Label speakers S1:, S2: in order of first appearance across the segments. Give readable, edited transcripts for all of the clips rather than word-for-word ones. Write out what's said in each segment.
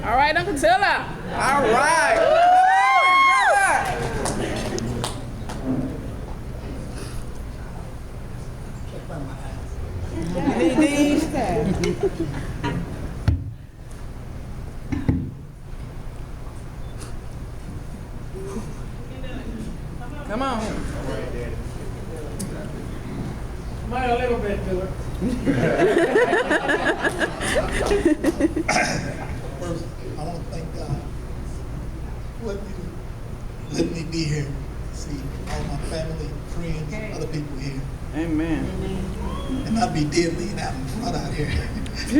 S1: All right, Uncle Tilla.
S2: All right. You need these? Come on.
S3: Smile a little bit, Tilla.
S4: First, I want to thank God for letting me be here, see all my family, friends, other people here.
S2: Amen.
S4: And not be dead laying out in front out here.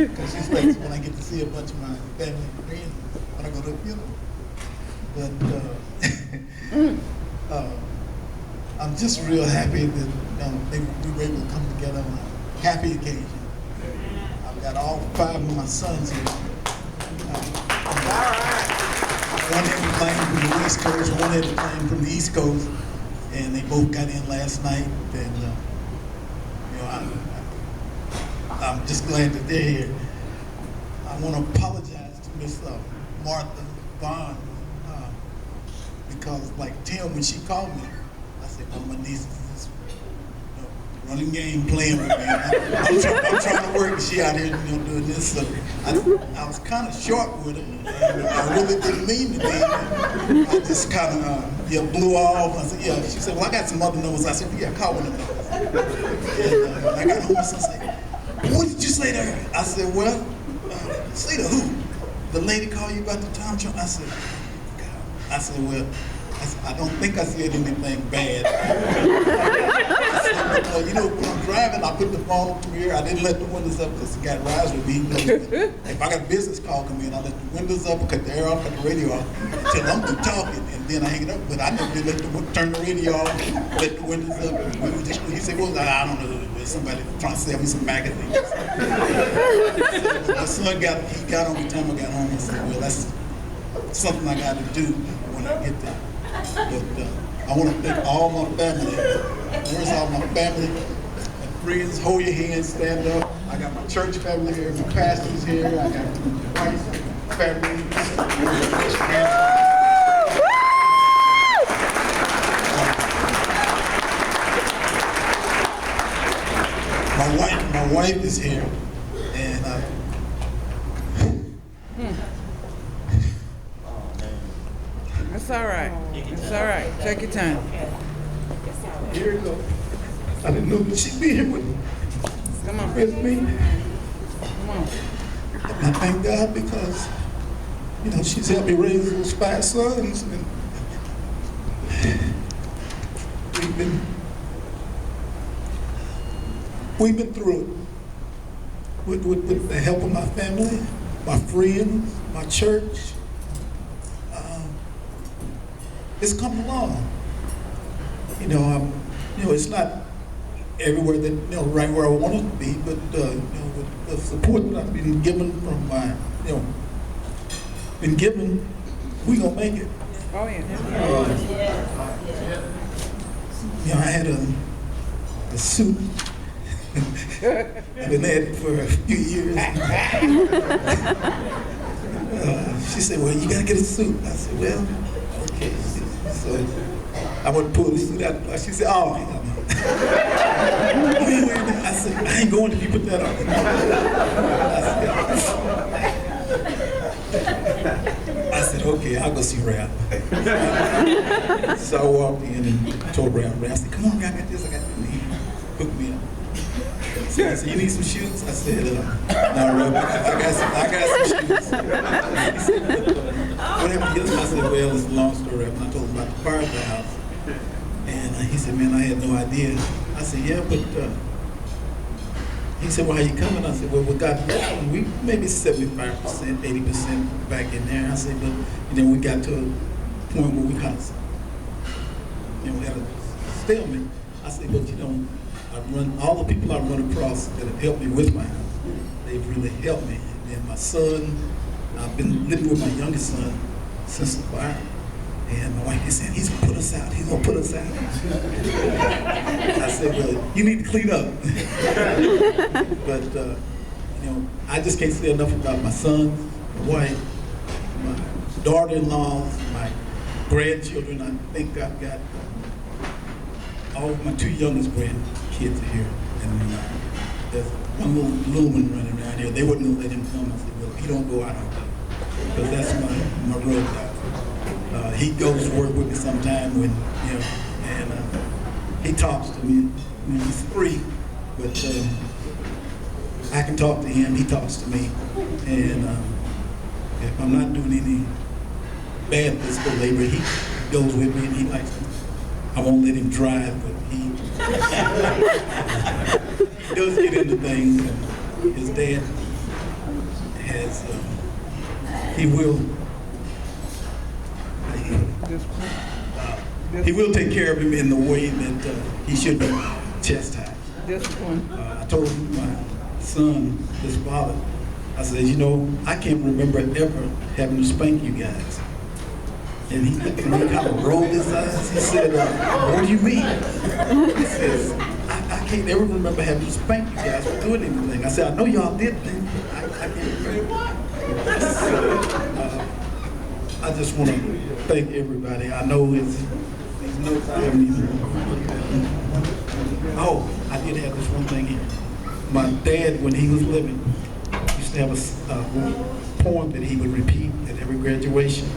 S4: Because it's like when I get to see a bunch of my family and friends when I go to a funeral. But I'm just real happy that we were able to come together on a happy occasion. I've got all 5 of my sons here. One had the plane from the West Coast, one had the plane from the East Coast, and they both got in last night. And I'm just glad that they're here. I want to apologize to Miss Martha Vaughn because, like Tim, when she called me, I said, "Well, my niece is running game, playing with me. I'm trying to work, and she out here, doing this." So I was kind of short with her, and I really didn't mean to be. I just kind of blew off. I said, "Yeah." She said, "Well, I got some other numbers." I said, "Yeah, call one of them." And I got home and said, "What did you say to her?" I said, "Well, say to who? The lady called you about the time trump?" I said, "God." I said, "Well, I don't think I said anything bad." I said, when I'm driving, I put the phone up to here. I didn't let the windows up because the guy rides with me. If I got a business call come in, I let the windows up, cut the air off, cut the radio off until I'm through talking, and then I hang it up. But I never did turn the radio off, let the windows up. He said, "Well, I don't know. Somebody trying to sell me some magazines." My son got on the time I got home and said, "Well, that's something I got to do when I get there." But I want to thank all my family. Where's all my family and friends? Hold your hands, stand up. I got my church family here, my pastors here. I got my wife's family. My wife is here, and
S2: It's all right. It's all right. Take your time.
S4: Here we go. I didn't know that she'd be here with me.
S2: Come on.
S4: With me.
S2: Come on.
S4: And I thank God because, she's helped me raise those 5 sons, and we've been through it with the help of my family, my friends, my church. It's come along. It's not everywhere that right where I want it to be, but with the support that I've been given from my, we gonna make it.
S2: Oh yeah.
S4: I had a suit. I've been at it for a few years. She said, "Well, you gotta get a suit." I said, "Well, okay." So I went to pull the suit out. She said, "Oh, you ain't wearing that." I said, "I ain't going if you put that on." I said, "Okay, I'll go see Ralph." So I walked in and told Ralph. I said, "Come on, I got this, I got that." He hooked me up. I said, "You need some shoes?" I said, "No, Ralph, I got some shoes." He said, "What happened to this?" I said, "Well, it's a long story." And I told him about the fire at the house. And he said, "Man, I had no idea." I said, "Yeah, but," he said, "Well, how you coming?" I said, "Well, we got we maybe 75%, 80% back in there." I said, "But we got to a point where we kind of, had a stalemate." I said, "But all the people I've run across that have helped me with my house, they've really helped me." And then my son, I've been living with my youngest son since the fire. And my wife is saying, "He's gonna put us out. He's gonna put us out." I said, "Well, you need to clean up." But I just can't say enough about my son, my wife, my daughter-in-law, my grandchildren. I think I've got all of my 2 youngest grandkids are here. And there's one little one running around here. They wouldn't gonna let him come. I said, well, if he don't go, I don't go. Because that's my road dog. He goes to work with me sometime when, you know, and he talks to me. I mean, he's 3, but I can talk to him, he talks to me. And if I'm not doing any bad physical labor, he goes with me and he likes me. I won't let him drive, but he does get into things. And his dad has, he will take care of him in the way that he should be chastised.
S2: Discipline.
S4: I told my son, his father, I said, you know, I can't remember ever having to spank you guys. And he looked at me, kind of rolled his eyes. He said, what do you mean? He says, I can't ever remember having to spank you guys for doing anything. I said, I know y'all did things, but I can't remember. I just want to thank everybody. I know it's no time. Oh, I did have this one thing here. My dad, when he was living, used to have a poem that he would repeat at every graduation.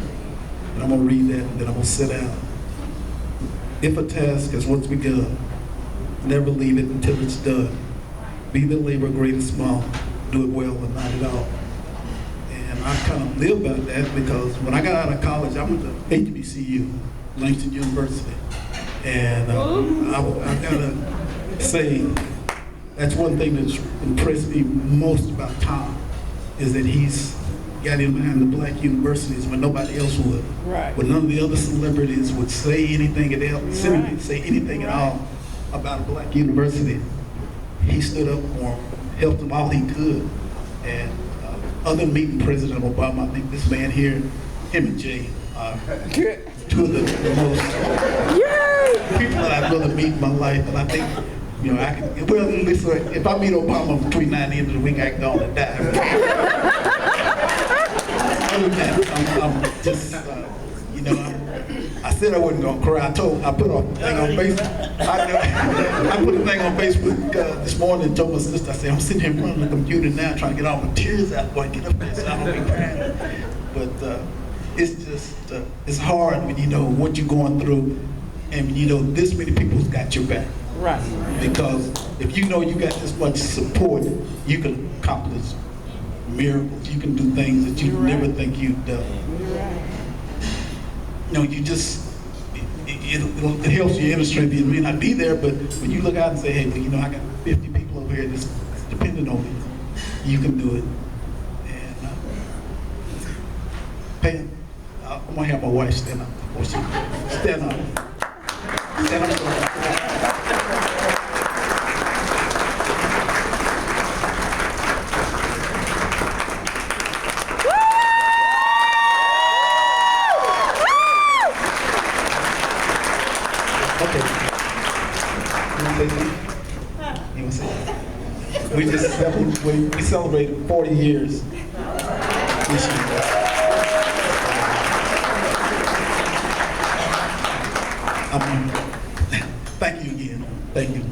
S4: And I'm going to read that, and then I'm going to sit down. If a task has once begun, never leave it until it's done. Be the labor great or small, do it well or not at all. And I kind of live by that because when I got out of college, I went to HBCU, Langston University. And I gotta say, that's one thing that's impressed me most about Tom, is that he's got in behind the black universities when nobody else would.
S2: Right.
S4: When none of the other celebrities would say anything at all,
S2: Right.
S4: say anything at all about a black university. He stood up for them, helped them all he could. And other than meeting President Obama, I think this man here, him and Jay, two of the most people that I'd rather meet in my life. And I think, you know, I can, well, listen, if I meet Obama between 9 and the end of the week, I can go on and die. Other than that, I'm just, you know, I said I wasn't gonna cry. I put a thing on Facebook. I put a thing on Facebook this morning and told my sister, I said, I'm sitting here in front of the computer now trying to get all my tears out before I get up there so I don't be crying. But it's just, it's hard when you know what you're going through and you know this many people's got your back.
S2: Right.
S4: Because if you know you got this much support, you can accomplish miracles. You can do things that you never think you'd do. You know, you just, it helps your inner strength. It may not be there, but when you look out and say, hey, well, you know, I got 50 people over here that's depending on me, you can do it. And Pam, I'm gonna have my wife stand up. Stand up. Stand up. We celebrated 40 years this year. Thank you again. Thank you.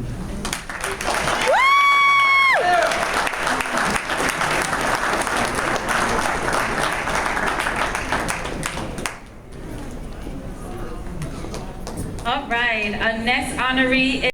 S1: All right, our next honoree is